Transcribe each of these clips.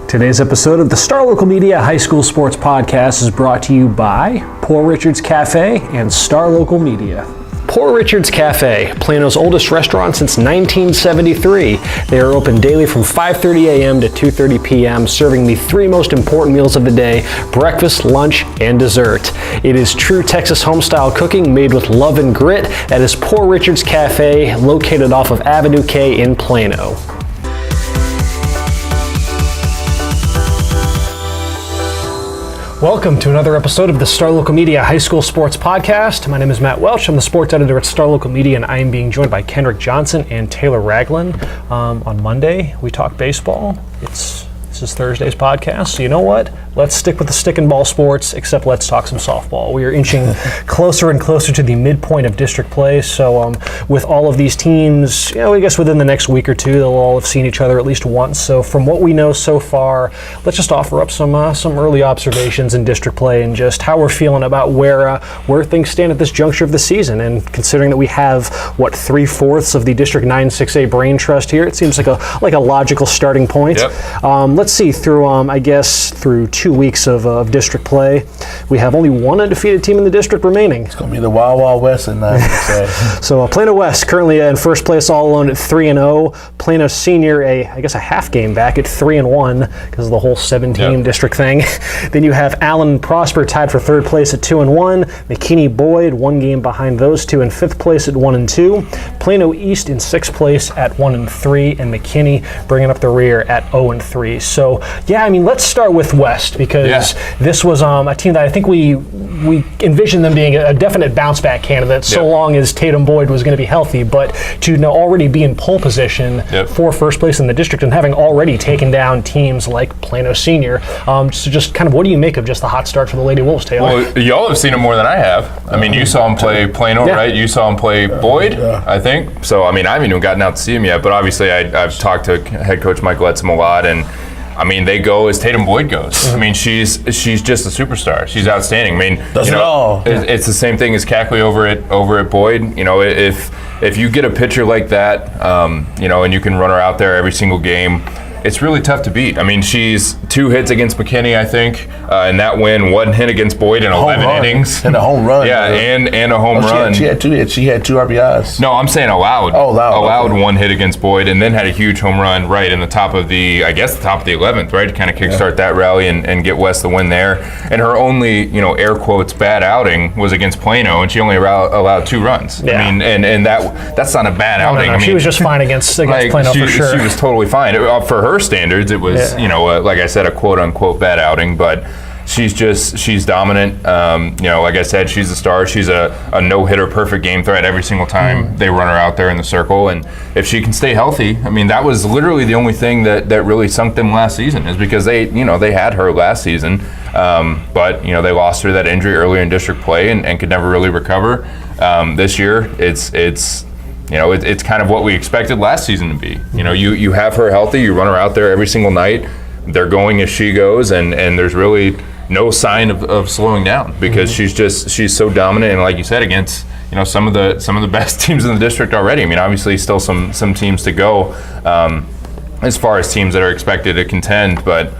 Today's episode of the Star Local Media High School Sports Podcast is brought to you by Poor Richard's Cafe and Star Local Media. Poor Richard's Cafe, Plano's oldest restaurant since 1973. They are open daily from 5:30 a.m. to 2:30 p.m., serving the three most important meals of the day: breakfast, lunch, and dessert. It is true Texas home-style cooking made with love and grit. That is Poor Richard's Cafe, located off of Avenue K in Plano. Welcome to another episode of the Star Local Media High School Sports Podcast. My name is Matt Welch. I'm the sports editor at Star Local Media, and I am being joined by Kendrick Johnson and Taylor Ragland. On Monday, we talk baseball. This is Thursday's podcast, so you know what? Let's stick with the stick and ball sports, except let's talk some softball. We are inching closer and closer to the midpoint of district play, so with all of these teams, I guess within the next week or two, they'll all have seen each other at least once. So from what we know so far, let's just offer up some early observations in district play and just how we're feeling about where things stand at this juncture of the season. And considering that we have, 3/4 of the District 9 6A brain trust here, it seems like a logical starting point. Yep. Let's see, through 2 weeks of district play, we have only one undefeated team in the district remaining. It's going to be the Wild Wild West in 9 6A. So Plano West currently in first place all alone at 3-0. Plano Senior, a half game back at 3-1 because of the whole 7-team district thing. Then you have Allen Prosper tied for third place at 2-1. McKinney Boyd, one game behind those two, in fifth place at 1-2. Plano East in sixth place at 1-3, and McKinney bringing up the rear at 0-3. So let's start with West, because this was a team that I think we envisioned them being a definite bounce back candidate so long as Tatum Boyd was going to be healthy. But to already be in pole position for first place in the district and having already taken down teams like Plano Senior, so just kind of what do you make of just the hot start for the Lady Wolves, Taylor? Well, y'all have seen him more than I have. I mean, you saw him play Plano, right? You saw him play Boyd, I think. So, I mean, I haven't even gotten out to see him yet, but obviously I've talked to head coach Michael Etzem a lot, and I mean, they go as Tatum Boyd goes. I mean, she's just a superstar. She's outstanding. I mean, it's the same thing as Cackley over at Boyd. If you get a pitcher like that, and you can run her out there every single game, it's really tough to beat. I mean, she's 2 hits against McKinney, I think, in that win. 1 hit against Boyd in 11 innings. And a home run. Yeah, and a home run. She had 2 hits. She had 2 RBIs. No, I'm saying allowed. Oh, allowed. Okay. 1 hit against Boyd, and then had a huge home run right in the top of the 11th, right, to kind of kickstart that rally and get West the win there. And her only, air quotes, bad outing was against Plano, and she only allowed 2 runs. Yeah. I mean, and that's not a bad outing. No, I mean, she was just fine against Plano for sure. She was totally fine. For her standards, it was, like I said, a quote-unquote bad outing, but she's dominant. Like I said, she's a star. She's a no-hitter, perfect game threat every single time they run her out there in the circle. And if she can stay healthy, I mean, that was literally the only thing that really sunk them last season, is because they had her last season, but they lost her that injury earlier in district play and could never really recover. This year, it's kind of what we expected last season to be. You have her healthy, you run her out there every single night. They're going as she goes, and there's really no sign of slowing down, because she's so dominant, and like you said, against some of the best teams in the district already. I mean, obviously still some teams to go as far as teams that are expected to contend, but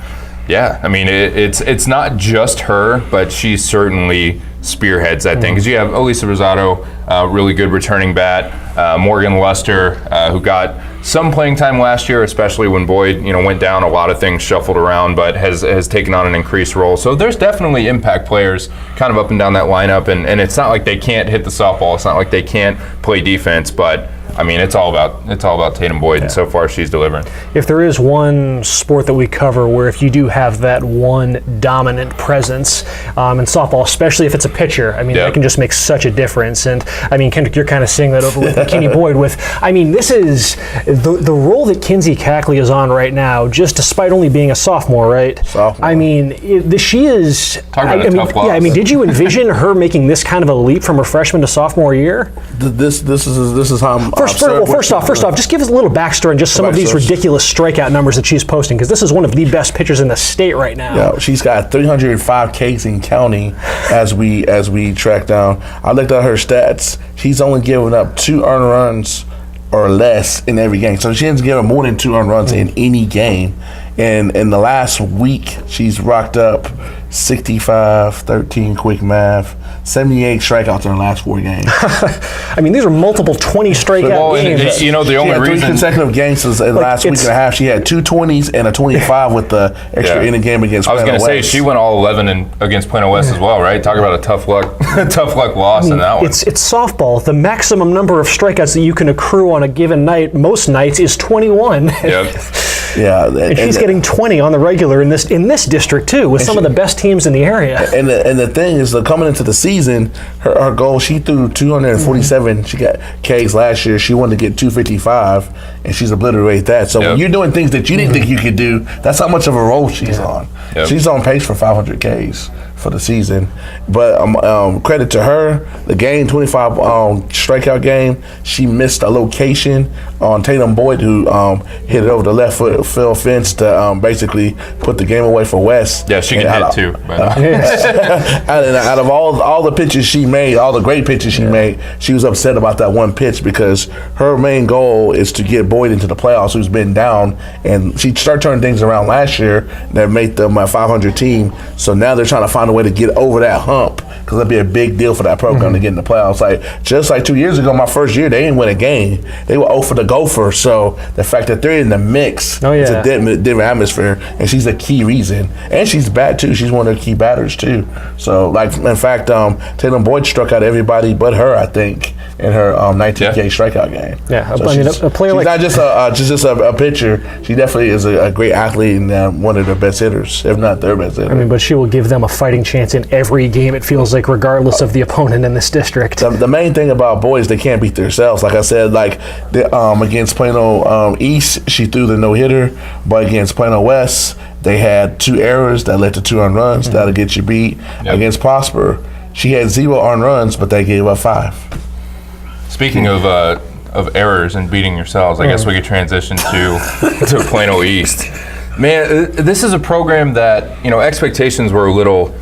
yeah, I mean, it's not just her, but she certainly spearheads that thing, because you have Elisa Rosado, really good returning bat, Morgan Luster, who got some playing time last year, especially when Boyd went down. A lot of things shuffled around, but has taken on an increased role. So there's definitely impact players kind of up and down that lineup, and it's not like they can't hit the softball. It's not like they can't play defense, but I mean, it's all about Tatum Boyd, and so far she's delivering. If there is one sport that we cover where if you do have that one dominant presence in softball, especially if it's a pitcher, I mean, that can just make such a difference. And I mean, Kendrick, you're kind of seeing that over with McKinney Boyd. This is the role that Kinsey Cackley is on right now, just despite only being a sophomore, right? Sophomore. I mean, she is. Talk about a tough loss. Yeah, I mean, did you envision her making this kind of a leap from her freshman to sophomore year? This is how I'm. First off, just give us a little backstory and just some of these ridiculous strikeout numbers that she's posting, because this is one of the best pitchers in the state right now. Yeah, she's got 305 Ks in county as we track down. I looked at her stats. She's only given up 2 earned runs or less in every game. So she hasn't given more than 2 earned runs in any game. And in the last week, she's rocked up 65, 13 quick math, 78 strikeouts in her last 4 games. I mean, these are multiple 20 strikeout games. You know, the only reason. 3 consecutive games since in the last week and a half. She had 2 20s and a 25 with the extra inning game against Plano West. I was going to say, she went all 11 against Plano West as well, right? Talk about a tough luck loss in that one. It's softball. The maximum number of strikeouts that you can accrue on a given night, most nights, is 21. Yep. Yeah, and she's getting 20 on the regular in this district too, with some of the best teams in the area. And the thing is, coming into the season, her goal, she threw 247. She got Ks last year. She wanted to get 255, and she's obliterated that. So when you're doing things that you didn't think you could do, that's how much of a roll she's on. Yep. She's on pace for 500 Ks for the season. But credit to her, the game, 25 strikeout game, she missed a location on Tatum Boyd, who hit it over the left field fence to basically put the game away for West. Yeah, she can hit too. Out of all the pitches she made, all the great pitches she made, she was upset about that one pitch because her main goal is to get Boyd into the playoffs, who's been down, and she started turning things around last year that made them a 500 team. So now they're trying to find a way to get over that hump, because that'd be a big deal for that program to get in the playoffs. Just like 2 years ago, my first year, they didn't win a game. They were 0 for the gopher. So the fact that they're in the mix, it's a different atmosphere, and she's a key reason. And she's bad too. She's one of the key batters too. So in fact, Tatum Boyd struck out everybody but her, I think, in her 19K strikeout game. Yeah, so I mean, a player she's not just a pitcher. She definitely is a great athlete and one of their best hitters, if not their best hitter. I mean, but she will give them a fighting chance in every game, it feels like, regardless of the opponent in this district. The main thing about boys, they can't beat themselves. Like I said, against Plano East, she threw the no-hitter, but against Plano West, they had 2 errors that led to 2 earned runs. That'll get you beat. Yep. Against Prosper, she had 0 earned runs, but they gave up 5. Speaking of errors and beating yourselves, I guess we could transition to Plano East. Man, this is a program that, expectations were a little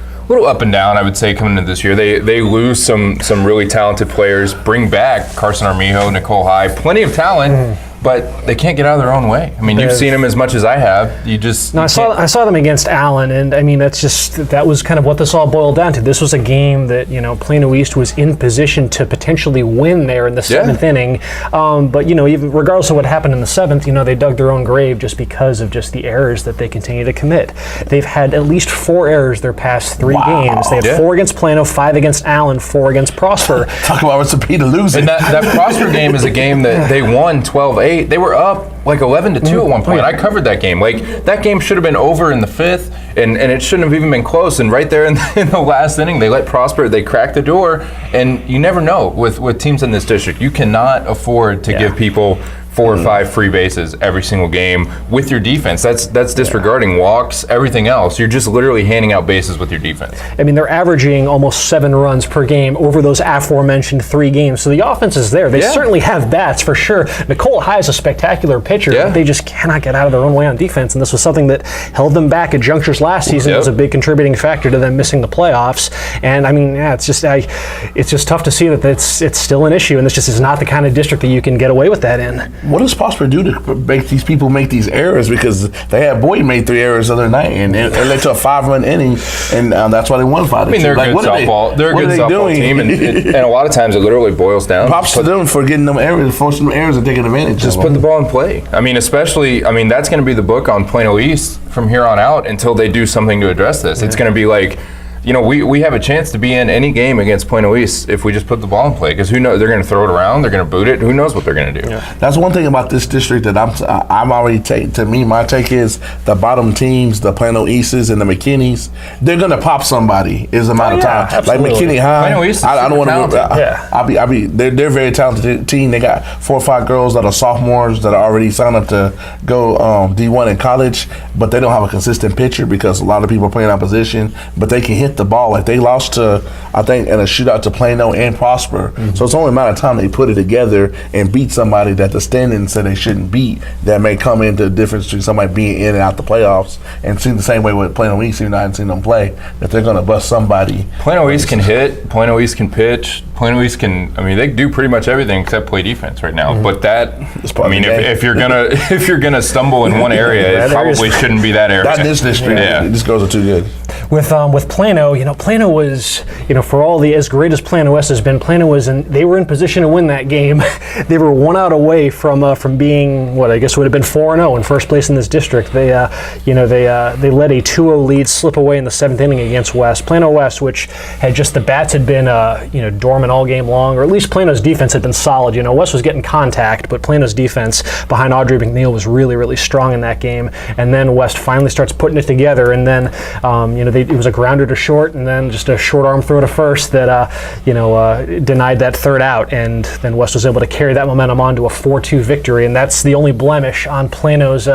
up and down, I would say, coming into this year. They lose some really talented players, bring back Carson Armijo, Nicole High, plenty of talent, but they can't get out of their own way. I mean, you've seen them as much as I have. I saw them against Allen, and I mean, that was kind of what this all boiled down to. This was a game that Plano East was in position to potentially win there in the 7th inning. But even regardless of what happened in the 7th, they dug their own grave just because of just the errors that they continue to commit. They've had at least 4 errors their past 3 games. They had 4 against Plano, 5 against Allen, 4 against Prosper. Talk about recipe to losing. And that Prosper game is a game that they won 12-8. They were up like 11-2 at one point. I covered that game. That game should have been over in the 5th, and it shouldn't have even been close. And right there in the last inning, they let Prosper. They cracked the door, and you never know with teams in this district. You cannot afford to give people 4 or 5 free bases every single game with your defense. That's disregarding walks, everything else. You're just literally handing out bases with your defense. I mean, they're averaging almost 7 runs per game over those aforementioned 3 games. So the offense is there. They certainly have bats for sure. Nicole High is a spectacular pitcher, but they just cannot get out of their own way on defense. And this was something that held them back at junctures last season. It was a big contributing factor to them missing the playoffs. And I mean, it's just tough to see that it's still an issue. And this just is not the kind of district that you can get away with that in. What does Prosper do to make these people make these errors? Because they had Boyd made 3 errors the other night, and it led to a 5-run inning, and that's why they won 5-2. I mean, they're a good softball. They're a good softball team, and a lot of times it literally boils down. Props to them for getting them errors, forcing them errors, and taking advantage. Just put the ball in play. I mean, that's going to be the book on Plano East from here on out until they do something to address this. It's going to be like, we have a chance to be in any game against Plano East if we just put the ball in play, because who knows, they're going to throw it around, they're going to boot it, who knows what they're going to do. That's one thing about this district that I'm already to me, my take is the bottom teams, the Plano Easts and the McKinneys, they're going to pop somebody is the amount of time. Absolutely. Like McKinney High, Plano East I don't want to they're a very talented team. They got 4 or 5 girls that are sophomores that are already signed up to go D1 in college, but they don't have a consistent pitcher because a lot of people are playing opposition, but they can hit get the ball. Like they lost to, I think, in a shootout to Plano and Prosper. So it's only a matter of time they put it together and beat somebody that the standings said they shouldn't beat. That may come into the difference between somebody being in and out the playoffs. And see the same way with Plano East, even though I haven't seen them play, that they're going to bust somebody. Plano East can hit. Plano East can pitch. Plano East can. I mean, they do pretty much everything except play defense right now. But that, I mean, if you're gonna stumble in one area, it probably shouldn't be that area. Not this district. Yeah. These girls are too good. With Plano, Plano was, for all the as great as Plano West has been, Plano was they were in position to win that game. They were 1 out away from being what I guess would have been 4-0 in first place in this district. They led a 2-0 lead, slip away in the 7th inning against West. Plano West, which had just the bats had been dormant all game long, or at least Plano's defense had been solid. West was getting contact, but Plano's defense behind Audrey McNeil was really, really strong in that game. And then West finally starts putting it together, and then it was a grounder to short, and then just a short arm throw to first that denied that third out, and then West was able to carry that momentum on to a 4-2 victory, and that's the only blemish on Plano's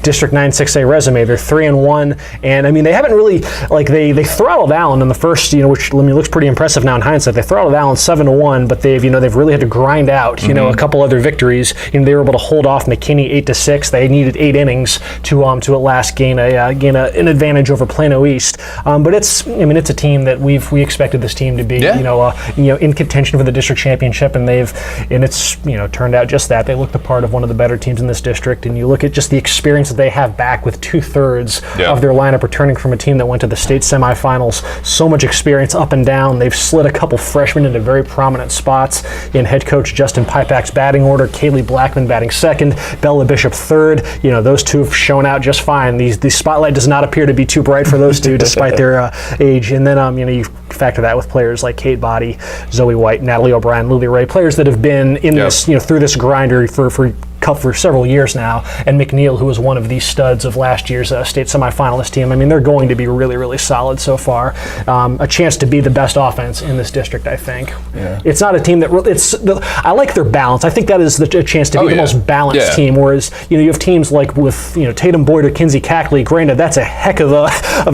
District 9-6A resume. They're 3-1, and I mean they haven't really they throttled Allen in the first, which looks pretty impressive now in hindsight. They throttled Allen 7-1, but they've really had to grind out a couple other victories. They were able to hold off McKinney 8-6. They needed 8 innings to at last gain an advantage over Plano East. But it's a team that we expected this team to be in contention for the district championship, and it's turned out just that. They look the part of one of the better teams in this district, and you look at just the experience that they have back with 2/3 of their lineup returning from a team that went to the state semifinals. So much experience up and down. They've slid a couple freshmen into very prominent spots in head coach Justin Pipak's batting order. Kaylee Blackman batting second, Bella Bishop third. Those two have shown out just fine. The spotlight does not appear to be too bright for those two despite their age. And then you factor that with players like Kate Body, Zoe White, Natalie O'Brien, Lily Ray, players that have been in this through this grinder for several years now, and McNeil, who was one of these studs of last year's state semifinalist team. I mean, they're going to be really, really solid so far. A chance to be the best offense in this district, I think. Yeah. It's not a team that I like their balance. I think that is a chance to be the most balanced team. Whereas you have teams like with Tatum Boyd or Kinsey Cackley. Granted, that's a heck of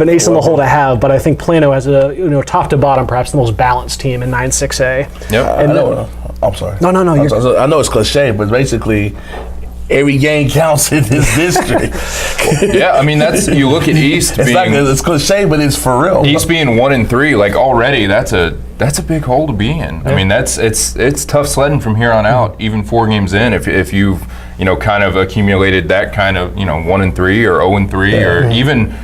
an ace in the hole to have, but I think Plano has a top to bottom, perhaps the most balanced team in 9-6A. Yep. I'm sorry. No. I know it's cliche, but basically, every game counts in this district. Yeah, I mean you look at East. It's cliche, but it's for real. East being 1-3, already that's a big hole to be in. Yeah. I mean it's tough sledding from here on out, even 4 games in. If you've kind of accumulated that kind of 1-3 or 0-3 or even.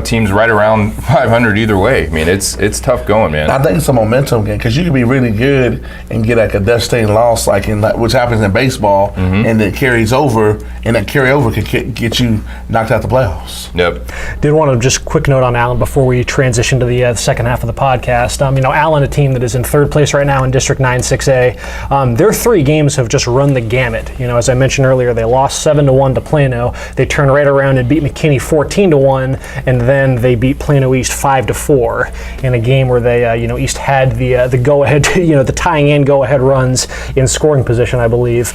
Teams right around 500 either way. I mean, it's tough going, man. I think it's a momentum game because you can be really good and get a devastating loss, which happens in baseball, and it carries over, and that carryover can get you knocked out the playoffs. Yep. Did want to just quick note on Allen before we transition to the second half of the podcast. Allen, a team that is in 3rd place right now in District 9-6A. Their 3 games have just run the gamut. As I mentioned earlier, they lost 7-1 to Plano. They turned right around and beat McKinney 14-1. And then they beat Plano East 5-4 in a game where they, East had the go-ahead, the tying in go-ahead runs in scoring position, I believe.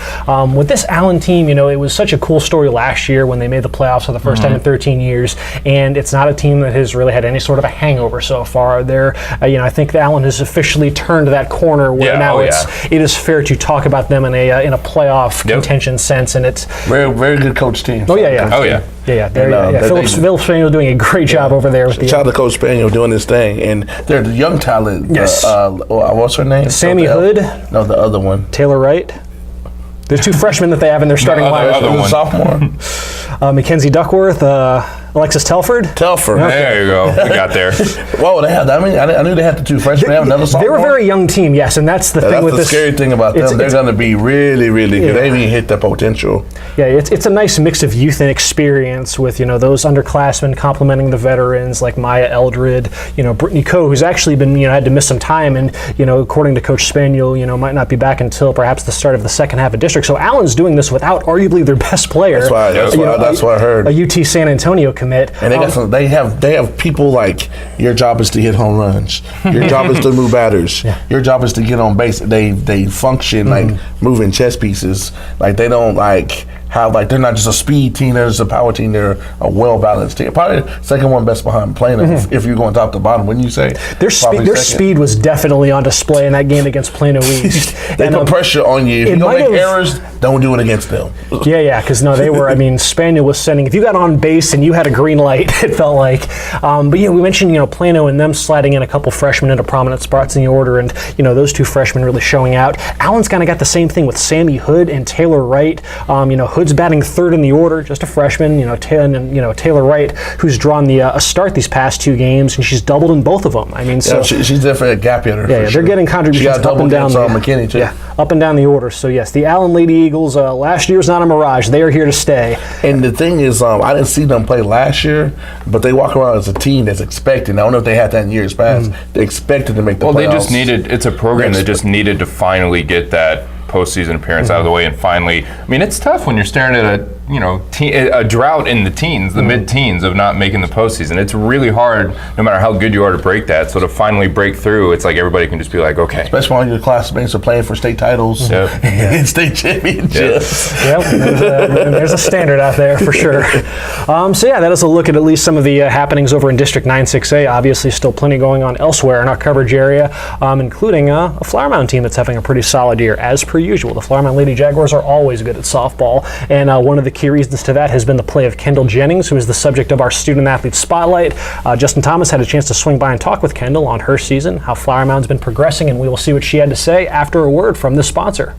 With this Allen team, it was such a cool story last year when they made the playoffs for the first time in 13 years, and it's not a team that has really had any sort of a hangover so far. I think Allen has officially turned that corner where it is fair to talk about them in a playoff contention sense, and it's very, very good coach team. Philip Spaniel doing a great job over there. Shout out to Coach Spaniel doing this thing, and they're the young talent. Yes. What's her name? Sammy Hood. No, the other one. Taylor Wright. There's 2 freshmen that they have in their starting lineup. Sophomore. Mackenzie Duckworth. Alexis Telford. There you go. We got there. Whoa, they had. I knew they had the 2 freshmen. They have another sophomore. They were a very young team, yes, and that's the thing with this. That's the scary thing about them. They're going to be really, really good. They haven't even hit their potential. Yeah, it's a nice mix of youth and experience with those underclassmen complementing the veterans like Maya Eldred, Brittany Coe, who's actually been had to miss some time, and according to Coach Spaniel, might not be back until perhaps the start of the second half of district. So Allen's doing this without arguably their best player. That's what I heard. A UT San Antonio commit. And they have people like, your job is to hit home runs. Your job is to move batters. Your job is to get on base. They function like moving chess pieces. They don't have like they're not just a speed team, they're just a power team. They're a well-balanced team. Probably second one best behind Plano if you're going top to bottom. Wouldn't you say? Their speed was definitely on display in that game against Plano East. They put pressure on you. If you don't make errors, don't do it against them. Yeah, because no, they were. I mean, Spaniel was sending. If you got on base and you had a green light, it felt like. But yeah, we mentioned Plano and them sliding in a couple freshmen into prominent spots in the order, and those two freshmen really showing out. Allen's kind of got the same thing with Sammy Hood and Taylor Wright. Hood's batting third in the order, just a freshman. Taylor Wright, who's drawn a start these past 2 games, and she's doubled in both of them. I mean, so she's definitely a gap hitter. Yeah, they're getting contributions up and down. McKinney too. Yeah, up and down the order. So yes, the Allen Lady Eagles. Last year's not a mirage. They are here to stay. And the thing is, I didn't see them play last year, but they walk around as a team that's expecting. I don't know if they had that in years past. They expected to make the playoffs. Well, they just needed. It's a program that just needed to finally get that postseason appearance out of the way, and finally, I mean, it's tough when you're staring at a drought in the teens, the mid-teens of not making the postseason. It's really hard, no matter how good you are, to break that. So to finally break through, it's like everybody can just be like, okay. Especially when your classmates are playing for state titles and state championships. Yep, there's a standard out there for sure. So yeah, that is a look at least some of the happenings over in District 9-6A. Obviously, still plenty going on elsewhere in our coverage area, including a Flower Mound team that's having a pretty solid year, as per usual. The Flower Mound Lady Jaguars are always good at softball, and one of the key reasons to that has been the play of Kendall Jennings, who is the subject of our student athlete spotlight. Justin Thomas had a chance to swing by and talk with Kendall on her season, how Flower Mound's been progressing, and we will see what she had to say after a word from this sponsor.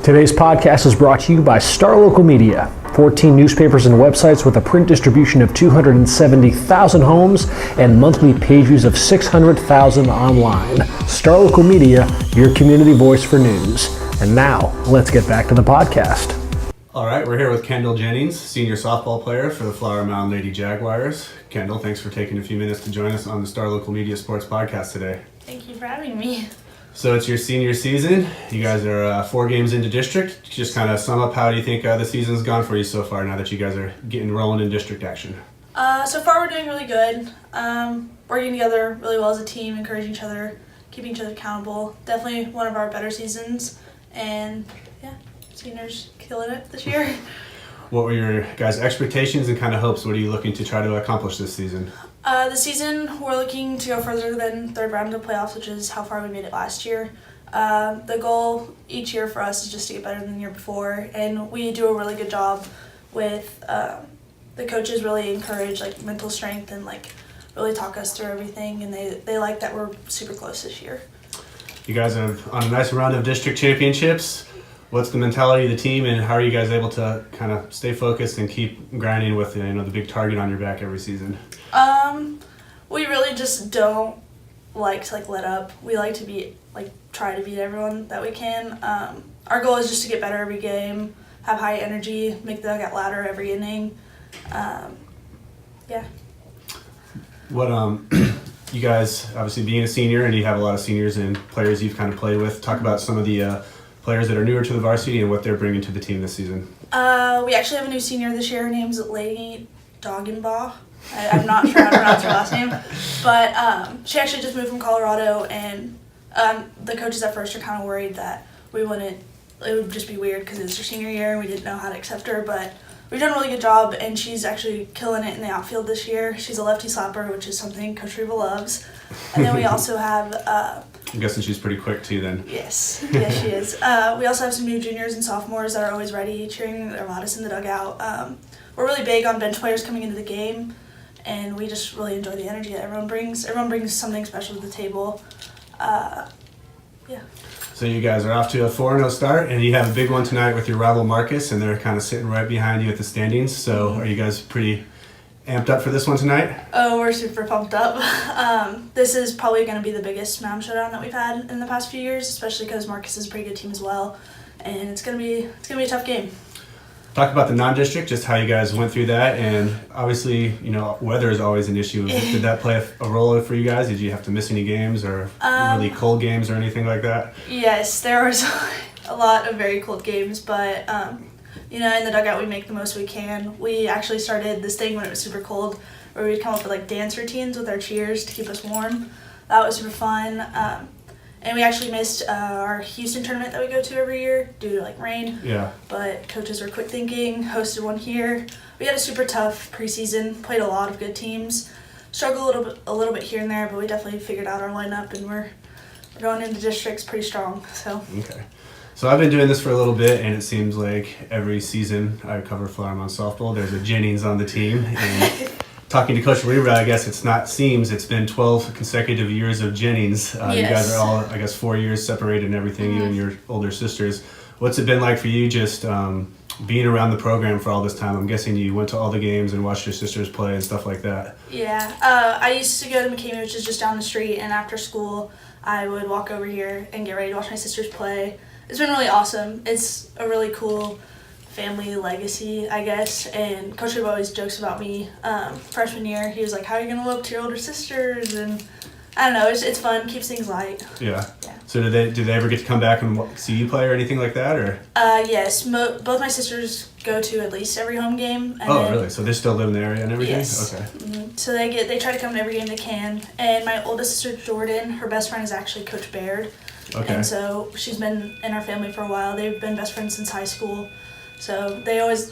Today's podcast is brought to you by Star Local Media. 14 newspapers and websites with a print distribution of 270,000 homes and monthly page views of 600,000 online. Star Local Media, your community voice for news. And now, let's get back to the podcast. All right, we're here with Kendall Jennings, senior softball player for the Flower Mound Lady Jaguars. Kendall, thanks for taking a few minutes to join us on the Star Local Media Sports Podcast today. Thank you for having me. So it's your senior season. You guys are 4 games into district. Just kind of sum up, how do you think the season's gone for you so far now that you guys are getting rolling in district action? So far we're doing really good. Working together really well as a team, encouraging each other, keeping each other accountable. Definitely one of our better seasons. And yeah, seniors killing it this year. What were your guys' expectations and kind of hopes? What are you looking to try to accomplish this season? This season, we're looking to go further than third round of the playoffs, which is how far we made it last year. The goal each year for us is just to get better than the year before, and we do a really good job with the coaches really encourage mental strength and really talk us through everything, and they like that we're super close this year. You guys are on a nice round of district championships. What's the mentality of the team, and how are you guys able to kind of stay focused and keep grinding with the big target on your back every season? We really just don't like to let up. We like to try to beat everyone that we can. Our goal is just to get better every game, have high energy, make the dugout louder every inning. Yeah. What you guys, obviously being a senior, and you have a lot of seniors and players you've kind of played with, talk about some of the players that are newer to the varsity and what they're bringing to the team this season. We actually have a new senior this year. Her name's Lady Doggenbaugh. I'm not sure how to pronounce her last name, but she actually just moved from Colorado, and the coaches at first are kind of worried that it would just be weird because it's her senior year and we didn't know how to accept her, but we've done a really good job, and she's actually killing it in the outfield this year. She's a lefty slapper, which is something Coach Reva loves. And then we also have... I'm guessing she's pretty quick too then. Yes, she is. We also have some new juniors and sophomores that are always ready, cheering their loudest in the dugout. We're really big on bench players coming into the game, and we just really enjoy the energy that everyone brings. Everyone brings something special to the table. Yeah. So you guys are off to a 4-0 start, and you have a big one tonight with your rival Marcus, and they're kind of sitting right behind you at the standings. So are you guys pretty amped up for this one tonight? Oh, we're super pumped up. This is probably going to be the biggest Mound Showdown that we've had in the past few years, especially because Marcus is a pretty good team as well, and it's gonna be a tough game. Talk about the non-district, just how you guys went through that, and obviously, weather is always an issue. Did that play a role for you guys? Did you have to miss any games or really cold games or anything like that? Yes, there was a lot of very cold games, but in the dugout we make the most we can. We actually started this thing when it was super cold, where we'd come up with dance routines with our cheers to keep us warm. That was super fun. And we actually missed our Houston tournament that we go to every year due to like rain. Yeah. But coaches were quick thinking, hosted one here. We had a super tough preseason, played a lot of good teams. Struggled a little bit here and there, but we definitely figured out our lineup, and we're going into districts pretty strong. So. Okay. So I've been doing this for a little bit, and it seems like every season I cover Flower Mound softball, there's a Jennings on the team. And talking to Coach Libra, I guess it's been 12 consecutive years of Jennings. Yes. You guys are all, I guess, 4 years separated and everything, you and your older sisters. What's it been like for you just being around the program for all this time? I'm guessing you went to all the games and watched your sisters play and stuff like that. Yeah. I used to go to McKinney, which is just down the street, and after school, I would walk over here and get ready to watch my sisters play. It's been really awesome. It's a really cool family legacy, I guess. And Coach Rib always jokes about me. Freshman year, he was like, "How are you gonna look to your older sisters?" And I don't know. It's fun. Keeps things light. Yeah. Yeah. So do they ever get to come back and see you play or anything like that, or? Yes. Both my sisters go to at least every home game. And then, Really? So they still live in the area and everything? Yes. Okay. Mm-hmm. So they try to come to every game they can. And my oldest sister Jordan, her best friend is actually Coach Baird. Okay. And so she's been in our family for a while. They've been best friends since high school. So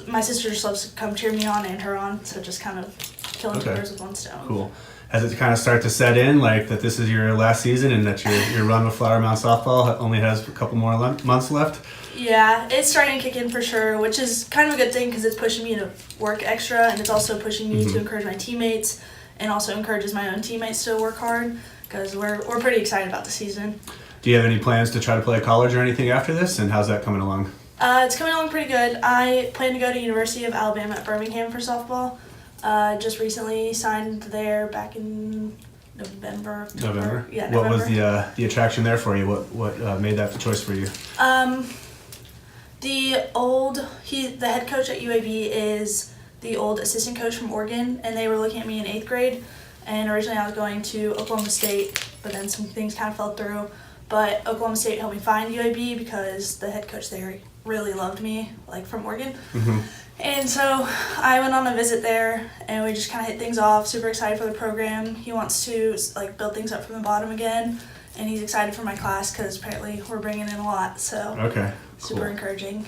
my sister just loves to come cheer me on and her on. So just kind of killing two birds with one stone. Cool. Has it kind of start to set in, like that this is your last season and that your run with Flower Mound softball only has a couple more months left? Yeah, it's starting to kick in for sure, which is kind of a good thing because it's pushing me to work extra, and it's also pushing me to encourage my teammates, and also encourages my own teammates to work hard because we're pretty excited about the season. Do you have any plans to try to play college or anything after this, and how's that coming along? It's coming along pretty good. I plan to go to University of Alabama at Birmingham for softball. Just recently signed there back in November. Yeah, November. What was the attraction there for you? What made that the choice for you? The head coach at UAB is the old assistant coach from Oregon, and they were looking at me in 8th grade. And originally I was going to Oklahoma State, but then some things kind of fell through. But Oklahoma State helped me find UAB because the head coach there really loved me, like from Oregon. Mm-hmm. And so I went on a visit there, and we just kind of hit things off. Super excited for the program. He wants to like build things up from the bottom again, and he's excited for my class because apparently we're bringing in a lot. So okay, super encouraging.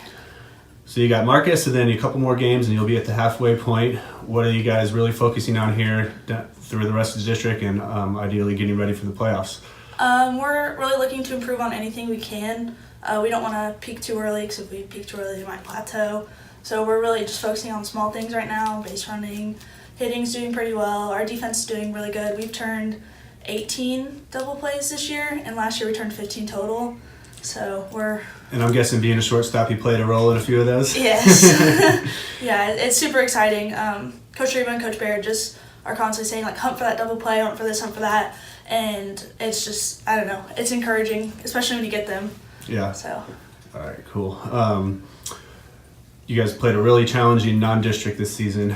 So you got Marcus, and then a couple more games, and you'll be at the halfway point. What are you guys really focusing on here through the rest of the district, and ideally getting ready for the playoffs? We're really looking to improve on anything we can. We don't want to peak too early because if we peak too early, we might plateau. So we're really just focusing on small things right now. Base running, hitting's doing pretty well. Our defense is doing really good. We've turned 18 double plays this year, and last year we turned 15 total. So we're... And I'm guessing being a shortstop, you played a role in a few of those? Yes. Yeah, it's super exciting. Coach Reba and Coach Baird just are constantly saying, like, hunt for that double play, hunt for this, hunt for that. And it's just, I don't know, it's encouraging, especially when you get them. Yeah. So. All right, cool. You guys played a really challenging non-district this season.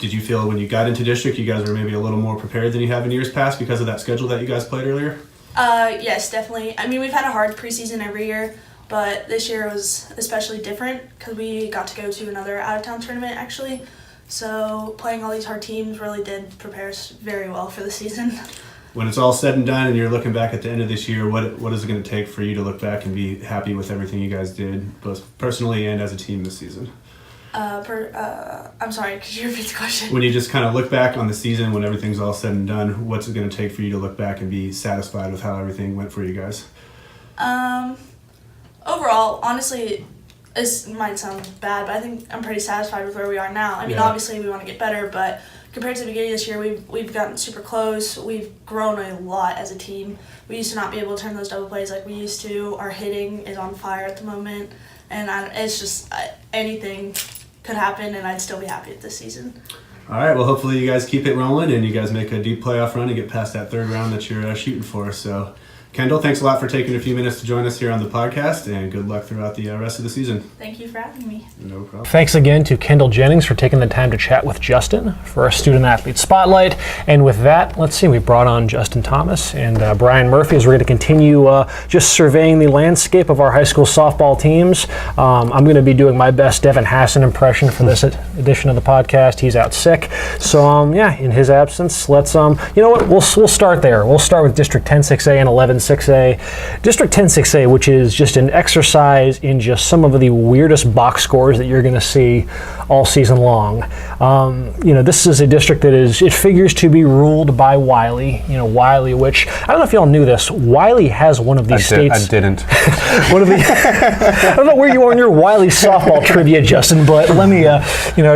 Did you feel when you got into district, you guys were maybe a little more prepared than you have in years past because of that schedule that you guys played earlier? Yes, definitely. I mean, we've had a hard preseason every year, but this year was especially different because we got to go to another out-of-town tournament, actually. So playing all these hard teams really did prepare us very well for the season. When it's all said and done and you're looking back at the end of this year, what is it going to take for you to look back and be happy with everything you guys did, both personally and as a team this season? I'm sorry, could you repeat the question? When you just kind of look back on the season, when everything's all said and done, what's it going to take for you to look back and be satisfied with how everything went for you guys? Overall, honestly, this might sound bad, but I think I'm pretty satisfied with where we are now. I mean, obviously we want to get better, but compared to the beginning of this year, we've gotten super close. We've grown a lot as a team. We used to not be able to turn those double plays like we used to. Our hitting is on fire at the moment, and it's just anything could happen, and I'd still be happy with this season. All right, well, hopefully you guys keep it rolling and you guys make a deep playoff run and get past that third round that you're shooting for. So, Kendall, thanks a lot for taking a few minutes to join us here on the podcast, and good luck throughout the rest of the season. Thank you for having me. No problem. Thanks again to Kendall Jennings for taking the time to chat with Justin for our Student Athlete Spotlight. And with that, let's see, we brought on Justin Thomas and Brian Murphy as we're going to continue just surveying the landscape of our high school softball teams. I'm going to be doing my best Devin Hassan impression for this edition of the podcast. He's out sick. So, in his absence, let's, you know what, we'll start there. We'll start with District 10-6A and 11-6. 6A. District 10 6A, which is just an exercise in just some of the weirdest box scores that you're going to see all season long. This is a district that it figures to be ruled by Wiley. Wiley, which, I don't know if y'all knew this, Wiley has one of these states. I didn't. One of the, I don't know where you are in your Wiley softball trivia, Justin, but let me,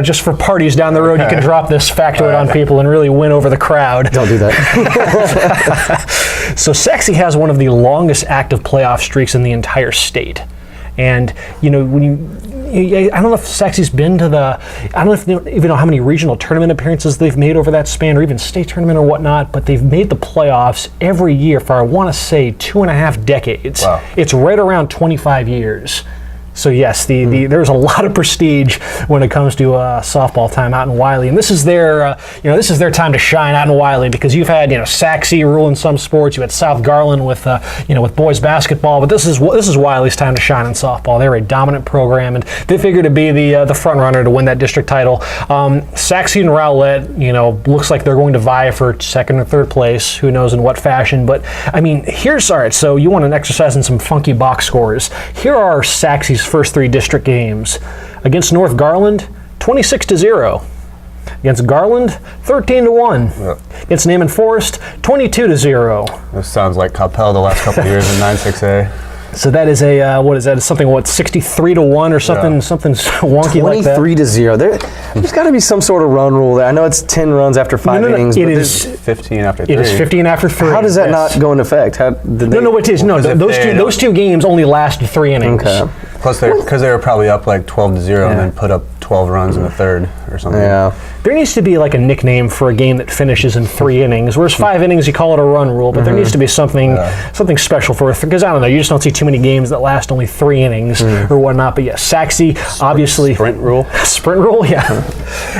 just for parties down the road, you can drop this factoid on people and really win over the crowd. Don't do that. So Sachse has one of the longest active playoff streaks in the entire state. And, when I don't know if Sachse's been to I don't even know how many regional tournament appearances they've made over that span, or even state tournament or whatnot, but they've made the playoffs every year for, I want to say, 2.5 decades. Wow. It's right around 25 years. So yes, there's a lot of prestige when it comes to softball time out in Wiley, and this is their time to shine out in Wiley, because you've had Sachse ruling some sports, you had South Garland with boys basketball, but this is Wiley's time to shine in softball. They're a dominant program, and they figure to be the front runner to win that district title. Sachse and Rowlett, looks like they're going to vie for second or third place. Who knows in what fashion? But I mean, all right. So you want an exercise in some funky box scores? Here are Sachse's first 3 district games. Against North Garland, 26-0. Against Garland, 13-1. Yep. Against Naaman Forest, 22-0. This sounds like Coppell the last couple of years in 9-6A. So that is what is that? Something 63-1 or something, something wonky like that. 23-0. There's got to be some sort of run rule there. I know it's 10 runs after 5 innings. It is 15 after 3. It is 15 after 3. How does that not go into effect? No, it is. No, those two games only lasted 3 innings. Okay. Plus, because they were probably up like 12-0 and then put up 12 runs in the third or something. Yeah. There needs to be like a nickname for a game that finishes in 3 innings. Whereas 5 innings, you call it a run rule, but there needs to be something special for it. Because I don't know, you just don't see too many games that last only 3 innings or whatnot. But yeah, Sachse, obviously. Sprint rule? Sprint rule, yeah.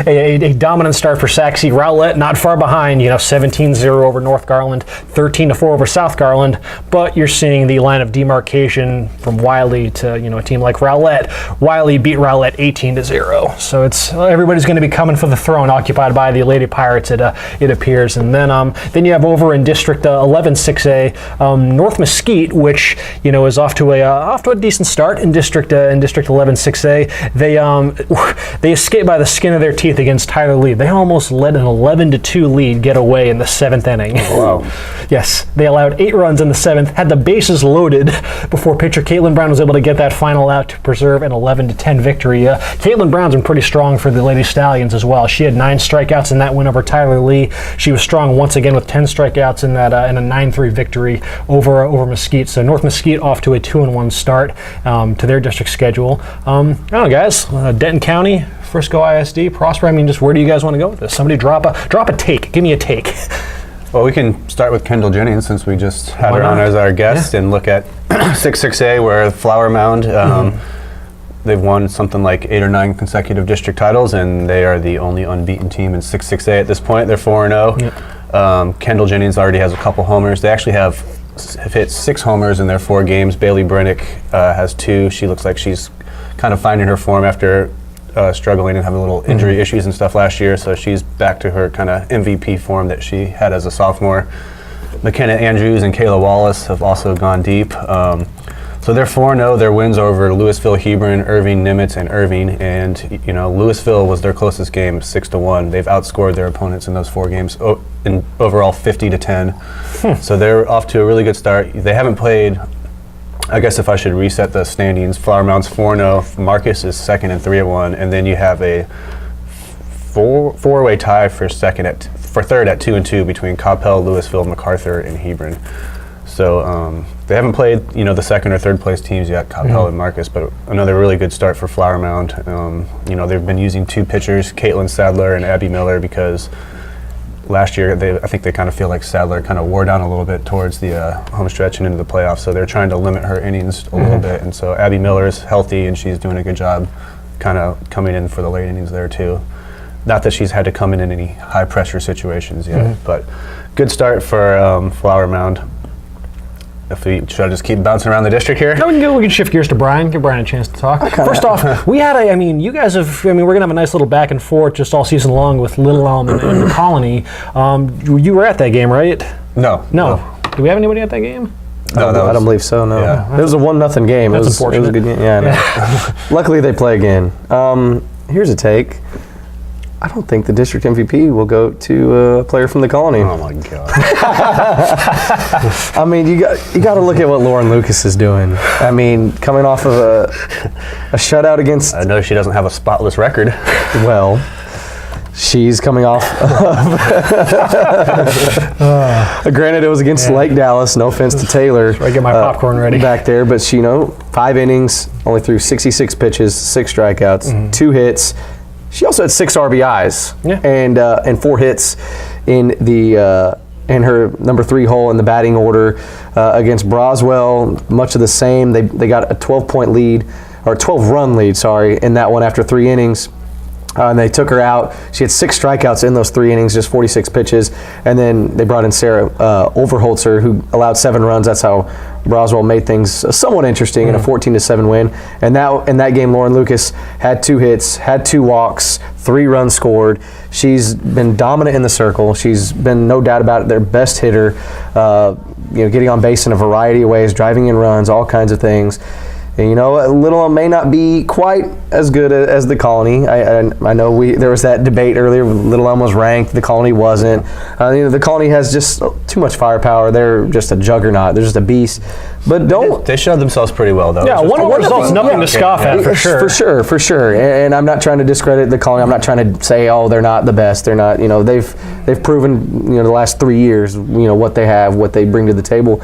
a dominant start for Sachse. Rowlett not far behind, 17-0 over North Garland, 13-4 over South Garland. But you're seeing the line of demarcation from Wiley to, a team like Rowlett. Wiley beat Rowlett 18-0. So it's everybody's going to be coming for the throne, occupied by the Lady Pirates, it appears. And then you have over in District 11 6A, North Mesquite, which is off to a decent start in District 11 6A. They escaped by the skin of their teeth against Tyler Lee. They almost let an 11-2 lead get away in the 7th inning. Wow. Yes, they allowed 8 runs in the 7th, had the bases loaded before pitcher Caitlin Brown was able to get that final out to preserve an 11-10 victory. Caitlin Brown's been pretty strong for the Lady Stallions as well. She had 9 strikeouts in that win over Tyler Lee. She was strong once again with 10 strikeouts in that in a 9-3 victory over Mesquite. So North Mesquite off to a 2-1 start to their district schedule. I don't know, guys. Denton County, Frisco ISD, Prosper. I mean, just where do you guys want to go with this? Somebody drop a take. Give me a take. Well, we can start with Kendall Jennings, since we just had her on as our guest, and look at 6-6A, where Flower Mound, they've won something like 8 or 9 consecutive district titles, and they are the only unbeaten team in 6-6A at this point. They're 4-0. Yep. Kendall Jennings already has a couple homers. They actually have hit 6 homers in their 4 games. Bailey Brennick has 2. She looks like she's kind of finding her form after struggling and having little injury issues and stuff last year, so she's back to her kind of MVP form that she had as a sophomore. McKenna Andrews and Kayla Wallace have also gone deep. So they're 4-0. Their wins over Lewisville, Hebron, Irving, Nimitz, and Irving. And Lewisville was their closest game, 6-1. They've outscored their opponents in those 4 games, in overall 50-10. So they're off to a really good start. They haven't played. I guess if I should reset the standings, Flower Mound's 4-0. Marcus is second and 3-1, and then you have a four-way tie for third at 2-2 between Coppell, Lewisville, MacArthur, and Hebron. So they haven't played, the second or third place teams yet, Coppell and Marcus, but another really good start for Flower Mound. They've been using 2 pitchers, Caitlin Sadler and Abby Miller, because last year I think they kind of feel like Sadler kind of wore down a little bit towards the home stretch and into the playoffs, so they're trying to limit her innings a little bit. And so Abby Miller is healthy, and she's doing a good job kind of coming in for the late innings there too. Not that she's had to come in any high pressure situations yet, but good start for Flower Mound. Should I just keep bouncing around the district here? No, we can shift gears to Brian. Give Brian a chance to talk. First off, we had you guys have, we're going to have a nice little back and forth just all season long with Little Elm and the Colony. You were at that game, right? No. Do we have anybody at that game? I don't believe so. No, Yeah. it was a 1-0 game. That's It was a unfortunate. good game. Yeah, I know. Luckily they play again. Here's a take. I don't think the district MVP will go to a player from the Colony. Oh my God. I mean, you got to look at what Lauren Lucas is doing. I mean, coming off of a shutout against. I know she doesn't have a spotless record. Well, she's coming off. Granted, it was against Lake Dallas. No offense to Taylor. I get my popcorn ready back there, but she, 5 innings, only threw 66 pitches, 6 strikeouts, 2 hits. She also had 6 RBIs and 4 hits in her number 3 hole in the batting order against Broswell. Much of the same. They got a 12-point lead, or 12-run lead, in that one after 3 innings. And they took her out. She had 6 strikeouts in those 3 innings, just 46 pitches. And then they brought in Sarah Overholtzer, who allowed 7 runs. That's how Broswell made things somewhat interesting in a 14-7 win. And in that game, Lauren Lucas had 2 hits, had 2 walks, 3 runs scored. She's been dominant in the circle. She's been, no doubt about it, their best hitter. Getting on base in a variety of ways, driving in runs, all kinds of things. And Little Elm may not be quite as good as the Colony. I know there was that debate earlier. Little Elm was ranked, the Colony wasn't. The Colony has just too much firepower. They're just a juggernaut. They're just a beast. But They showed themselves pretty well, though. Yeah, one result's nothing to scoff at, for sure. For sure. And I'm not trying to discredit the Colony. I'm not trying to say, they're not the best. They're not. They've proven, the last 3 years, what they have, what they bring to the table.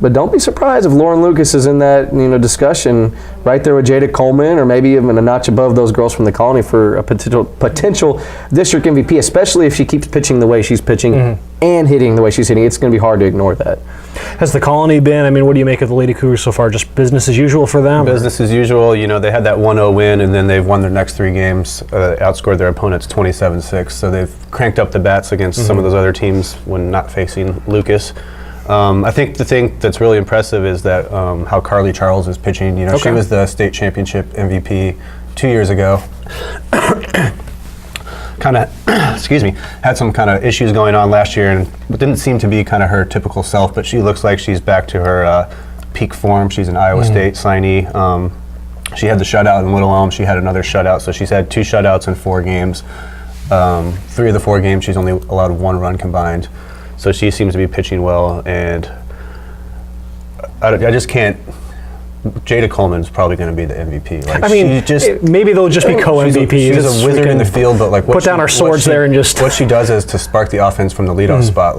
But don't be surprised if Lauren Lucas is in that discussion right there with Jada Coleman, or maybe even a notch above those girls from the Colony for a potential district MVP, especially if she keeps pitching the way she's pitching and hitting the way she's hitting. It's going to be hard to ignore that. Has the Colony been, what do you make of the Lady Cougars so far? Just business as usual for them? Business as usual. They had that 1-0 win, and then they've won their next 3 games, outscored their opponents 27-6. So they've cranked up the bats against some of those other teams when not facing Lucas. I think the thing that's really impressive is that how Carly Charles is pitching. She was the state championship MVP 2 years ago. Kind of, had some kind of issues going on last year, and didn't seem to be kind of her typical self. But she looks like she's back to her peak form. She's an Iowa State signee. She had the shutout in Little Elm. She had another shutout, so she's had 2 shutouts in 4 games. 3 of the 4 games, she's only allowed 1 run combined. So she seems to be pitching well, and I just can't. Jada Coleman's probably going to be the MVP. Maybe they'll just be co-MVP. She's a wizard in the field, but put down our swords there and just. What she does is to spark the offense from the leadoff spot.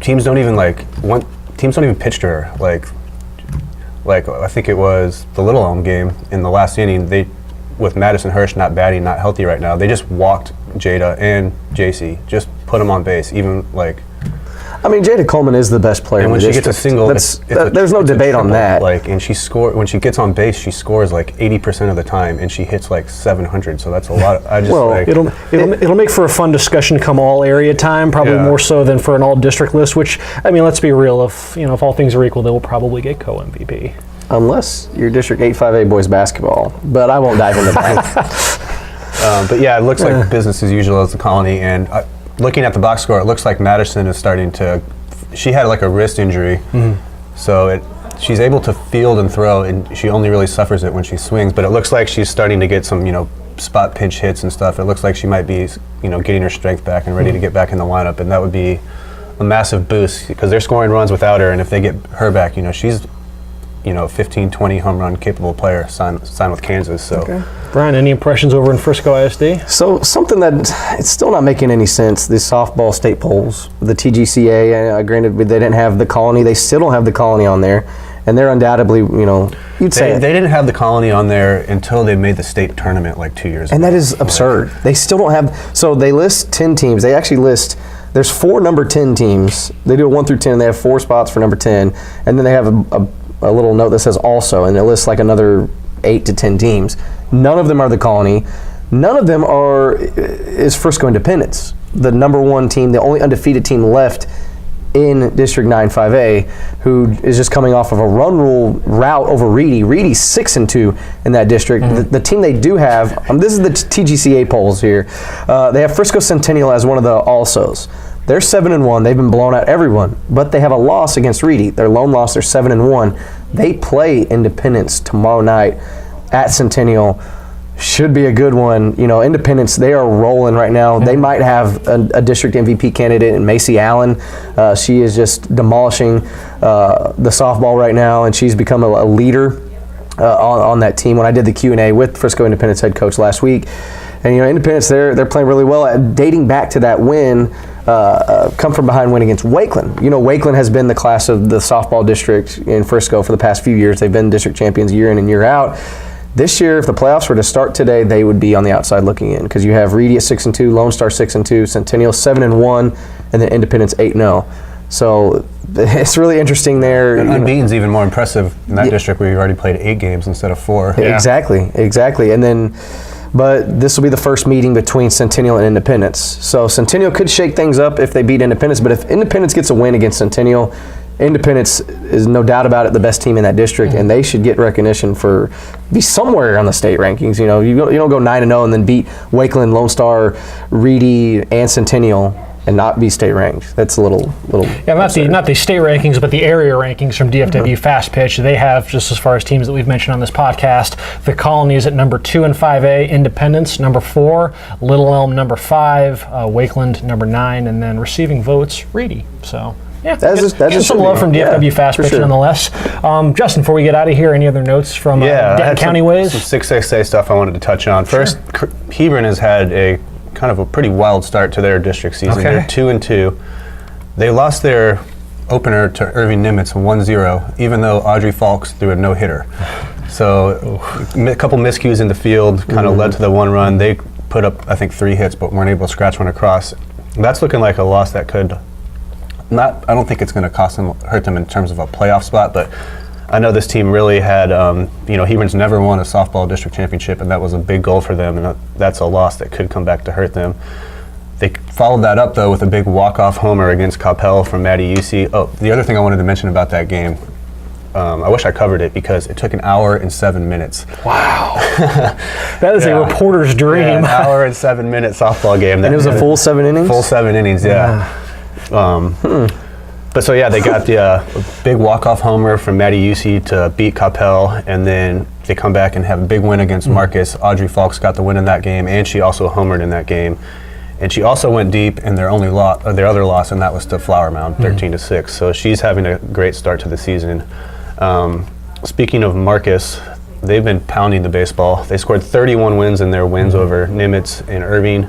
Teams don't even pitch to her. I think it was the Little Elm game in the last inning. With Madison Hirsch not batting, not healthy right now, they just walked Jada and JC, just put them on base. Jada Coleman is the best player. And when she gets a single, there's no debate on that. And when she gets on base, she scores 80% of the time, and she hits 700. So that's a lot. It'll make for a fun discussion come all area time, probably more so than for an all district list. Which let's be real, if all things are equal, they will probably get co-MVP. Unless you're District 8-5A boys basketball, but I won't dive into that. But yeah, it looks like business as usual as the Colony. And looking at the box score, it looks like Madison is starting to. She had a wrist injury, so she's able to field and throw, and she only really suffers it when she swings. But it looks like she's starting to get some spot pinch hits and stuff. It looks like she might be getting her strength back and ready to get back in the lineup, and that would be a massive boost because they're scoring runs without her, and if they get her back, she's 15, 20 home run capable player signed with Kansas. So, Brian, any impressions over in Frisco ISD? So something that it's still not making any sense. The softball state polls, the TGCA. Granted, they didn't have the Colony. They still don't have the Colony on there, and they're undoubtedly, you'd say they didn't have the Colony on there until they made the state tournament 2 years ago. And that is absurd. They still don't have. So they list 10 teams. They actually list. There's 4 number 10 teams. They do a 1 through 10. They have 4 spots for number 10, and then they have a little note that says also, and it lists another 8 to 10 teams. None of them are the Colony. None of them is Frisco Independence, the number 1 team, the only undefeated team left in District 9-5A, who is just coming off of a run rule rout over Reedy. Reedy's 6-2 in that district. The team they do have, this is the TGCA polls here. They have Frisco Centennial as one of the alsos. They're 7-1. They've been blowing out everyone, but they have a loss against Reedy. Their lone loss. They're 7-1. They play Independence tomorrow night at Centennial. Should be a good one. You know, Independence, they are rolling right now. They might have a district MVP candidate in Macy Allen. She is just demolishing the softball right now, and she's become a leader on that team. When I did the Q&A with Frisco Independence head coach last week, and you know, Independence, they're playing really well. Dating back to that win, come from behind win against Wakeland. You know, Wakeland has been the class of the softball district in Frisco for the past few years. They've been district champions year in and year out. This year, if the playoffs were to start today, they would be on the outside looking in, because you have Reedy at 6-2, Lone Star 6-2, Centennial 7-1, and then Independence 8-0. So it's really interesting there. And unbeaten's even more impressive in that district where you've already played 8 games instead of 4. Yeah. Exactly. And then, but this will be the first meeting between Centennial and Independence. So Centennial could shake things up if they beat Independence, but if Independence gets a win against Centennial, Independence is no doubt about it the best team in that district, and they should get recognition for be somewhere on the state rankings. You know, you don't go 9-0 and then beat Wakeland, Lone Star, Reedy, and Centennial and not be state ranked. That's a little. Yeah, not the state rankings, but the area rankings from DFW Fast Pitch. They have, just as far as teams that we've mentioned on this podcast, the Colonies at number 2 in 5A, Independence number 4, Little Elm number 5, Wakeland number 9, and then receiving votes Reedy. So. Yeah, that's some love from DFW Fast Pitch nonetheless. Justin, before we get out of here, any other notes from Denton County Ways? Some 6XA stuff I wanted to touch on. First, Hebron has had a kind of a pretty wild start to their district season. They're 2-2. They lost their opener to Irving Nimitz 1-0, even though Audrey Falks threw a no-hitter. So a couple miscues in the field kind of led to the one run. They put up, I think, 3 hits, but weren't able to scratch one across. That's looking like a loss that could I don't think it's going to hurt them in terms of a playoff spot, but I know this team really had, Hebron's never won a softball district championship, and that was a big goal for them, and that's a loss that could come back to hurt them. They followed that up, though, with a big walk-off homer against Coppell from Maddie Usey. Oh, the other thing I wanted to mention about that game, I wish I covered it because it took 1 hour and 7 minutes. Wow. That is a reporter's dream. Yeah, 1 hour and 7 minute softball game. And it was a full 7 innings? Full 7 innings, yeah. But so they got the big walk-off homer from Maddie Usey to beat Coppell, and then they come back and have a big win against Marcus. Audrey Falks got the win in that game, and she also homered in that game. And she also went deep in their other loss, and that was to Flower Mound, 13-6. So she's having a great start to the season. Speaking of Marcus, they've been pounding the baseball. They scored 31 wins in their wins over Nimitz and Irving.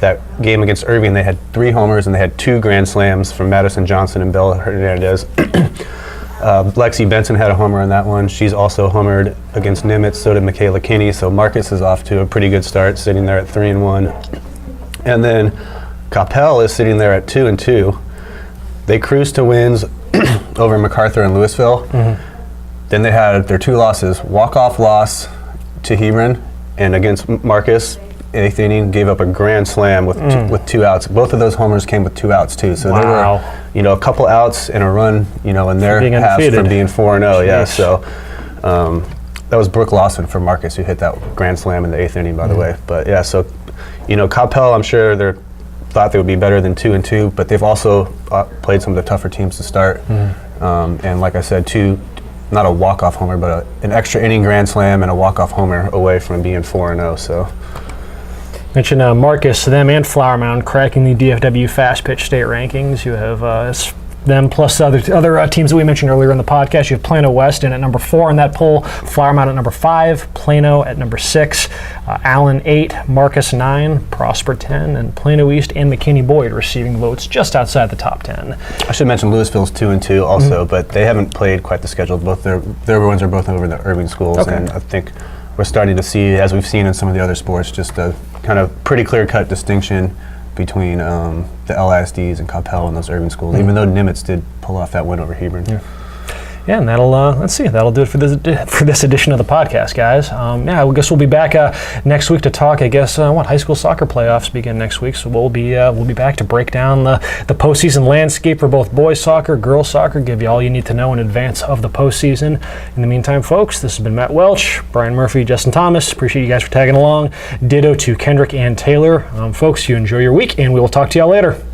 That game against Irving, they had 3 homers and they had 2 grand slams from Madison Johnson and Bella Hernandez. Lexi Benson had a homer on that one. She's also homered against Nimitz, so did Michaela Kinney. So Marcus is off to a pretty good start, sitting there at 3-1. And then Coppell is sitting there at 2-2. They cruised to wins over MacArthur and Lewisville. Then they had their 2 losses, walk-off loss to Hebron, and against Marcus, 8th inning, gave up a grand slam with 2 outs. Both of those homers came with 2 outs too. So they were, a couple outs and a run, in their half from being 4-0. Yeah. So that was Brooke Lawson for Marcus who hit that grand slam in the 8th inning, by the way. But yeah, so Coppell, I'm sure they thought they would be better than 2-2, but they've also played some of the tougher teams to start. And like I said, not a walk-off homer, but an extra inning grand slam and a walk-off homer away from being 4-0. So. Mention Marcus, them and Flower Mound cracking the DFW Fast Pitch state rankings. You have them plus other teams that we mentioned earlier in the podcast. You have Plano West in at number 4 in that poll, Flower Mound at number 5, Plano at number 6, Allen 8, Marcus 9, Prosper 10, and Plano East and McKinney Boyd receiving votes just outside the top 10. I should mention Lewisville's 2-2 also, but they haven't played quite the schedule. Both their wins are both over the Irving schools, and I think we're starting to see, as we've seen in some of the other sports, just a kind of pretty clear-cut distinction between the LISDs and Coppell and those Irving schools, even though Nimitz did pull off that win over Hebron. Yeah, and that'll do it for this edition of the podcast, guys. I guess we'll be back next week to talk. I guess high school soccer playoffs begin next week, so we'll be back to break down the postseason landscape for both boys soccer, girls soccer, give you all you need to know in advance of the postseason. In the meantime, folks, this has been Matt Welch, Brian Murphy, Justin Thomas. Appreciate you guys for tagging along. Ditto to Kendrick and Taylor. Folks, you enjoy your week, and we will talk to y'all later.